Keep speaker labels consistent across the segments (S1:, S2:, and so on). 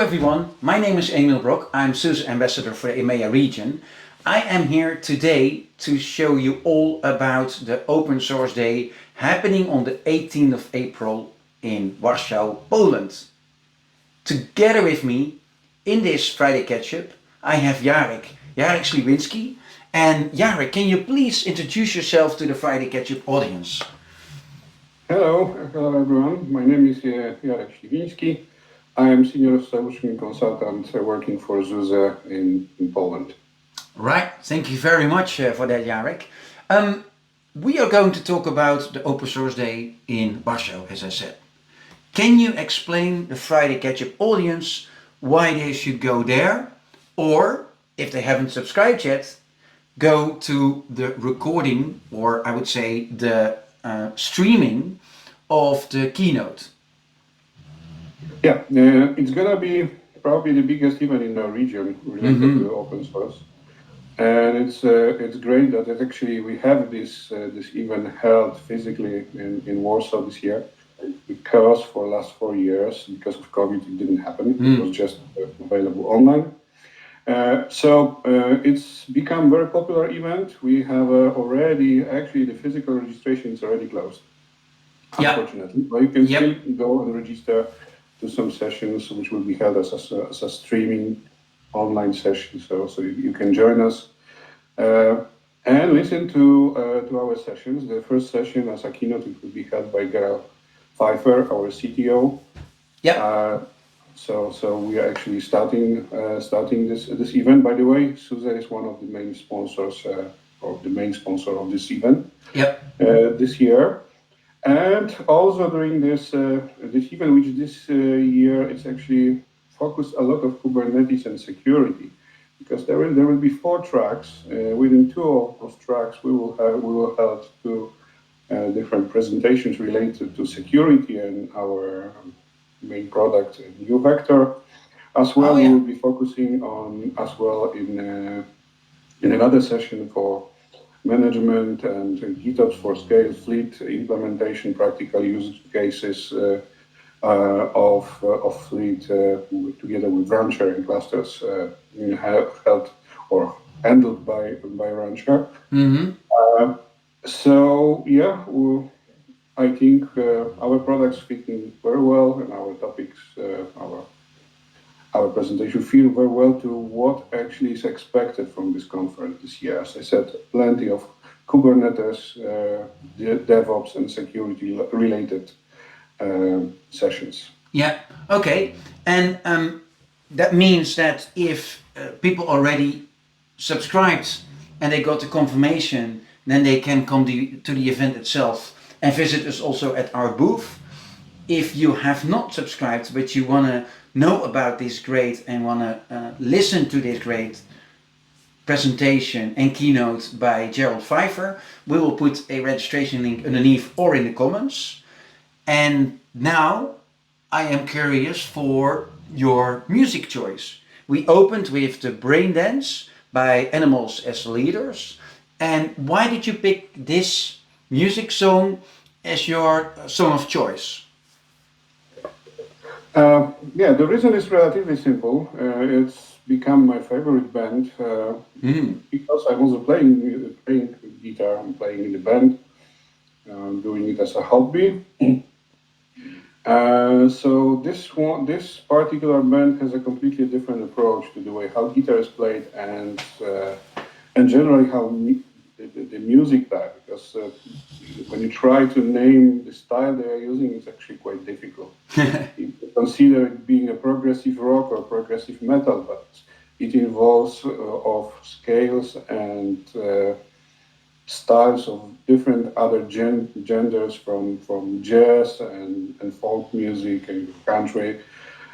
S1: everyone, my name is Emiel. I'm SUSE ambassador for the EMEA region. I am here today to show you all about the Open Source Day happening on the 18th of April in Warsaw, Poland. Together with me in this Friday Ketchup, I have Jarek Sliwinski. And Jarek, can you please introduce yourself to the Friday Ketchup audience?
S2: Hello everyone. My name is Jarek Sliwinski. I am senior solution consultant working for SUSE in Poland.
S1: Right, thank you very much for that, Jarek. We are going to talk about the Open Source Day in Warsaw, as I said. Can you explain the Friday Ketchup audience why they should go there? Or, if they haven't subscribed yet, go to the recording, or I would say the streaming of the keynote.
S2: Yeah, it's gonna be probably the biggest event in our region related to open source, and it's great that we have this event held physically in Warsaw this year, because for the last 4 years, because of COVID, it didn't happen. It was just available online. So it's become a very popular event. We have actually the physical registration is already closed, unfortunately, but you can still go and register to some sessions which will be held as a streaming online session. So you can join us and listen to our sessions. The first session as a keynote will be held by Gerald Pfeiffer, our CTO. So we are actually starting this event. By the way, SUSE is one of the main sponsors or the main sponsor of this event this year. And also during this event, which this year is actually focused a lot of Kubernetes and security, because there will be 4 tracks. Within 2 of those tracks, we will have 2 different presentations related to security and our main product, NewVector. As well, we will be focusing on in another session for management and GitOps for scale fleet implementation, practical use cases of fleet together with Rancher and clusters held or handled by Rancher. I think our products fit in very well, and our topics, our presentation feel very well to what actually is expected from this conference this year. As I said, plenty of Kubernetes, DevOps, and security related sessions.
S1: Yeah, okay. And that means that if people already subscribed and they got the confirmation, then they can come to the event itself and visit us also at our booth. If you have not subscribed, but you want to know about this great and want to listen to this great presentation and keynote by Gerald Pfeiffer, we will put a registration link underneath or in the comments. And now I am curious for your music choice. We opened with the Brain Dance by Animals as Leaders. And why did you pick this music song as your song of choice? The reason is relatively simple. It's become my favorite band because I was playing guitar and playing in the band, doing it as a hobby. So this particular band has a completely different approach to the way how guitar is played and generally how the music type, because when you try to name the style they are using, it's actually quite difficult. You consider it being a progressive rock or progressive metal, but it involves of scales and styles of different other genders from jazz and folk music and country.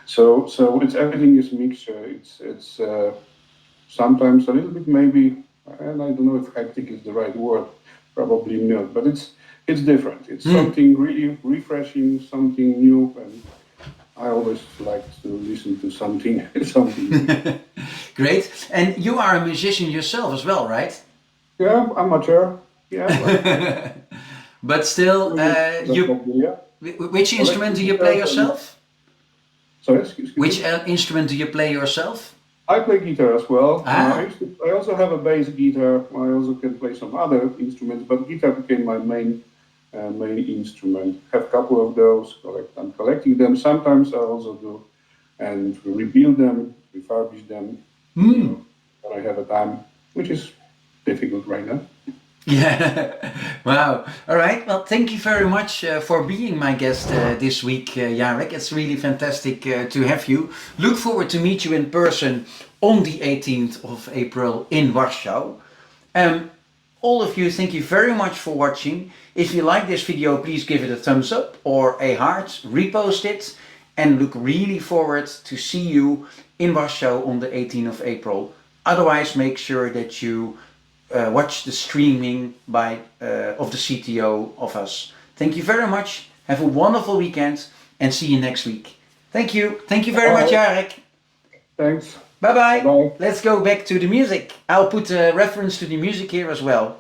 S1: So it's everything is mixture. It's sometimes a little bit maybe. And I don't know if hectic is the right word, probably not, but it's different. It's something really refreshing, something new, and I always like to listen to something new. Great. And you are a musician yourself as well, right?
S2: Yeah, amateur. Yeah.
S1: But still, which instrument do you play yourself? Sorry, excuse me.
S3: Which instrument do you play yourself?
S1: I play guitar as well.
S3: Ah.
S1: I also have a bass guitar. I also can play some other instruments, but guitar became my main instrument. Have a couple of those. I'm collecting them. Sometimes I also do and rebuild them, refurbish them. When I have a time, which is difficult right now.
S3: Yeah, wow. All right. Well, thank you very much for being my guest this week, Jarek. It's really fantastic to have you. Look forward to meet you in person on the 18th of April in Warsaw. All of you, thank you very much for watching. If you like this video, please give it a thumbs up or a heart, repost it, and look really forward to see you in Warsaw on the 18th of April. Otherwise, make sure that you watch the streaming of the CTO of us. Thank you very much. Have a wonderful weekend and see you next week. Thank you. Thank you very much, Jarek.
S1: Thanks.
S3: Bye-bye.
S1: Bye.
S3: Let's go back to the music. I'll put a reference to the music here as well.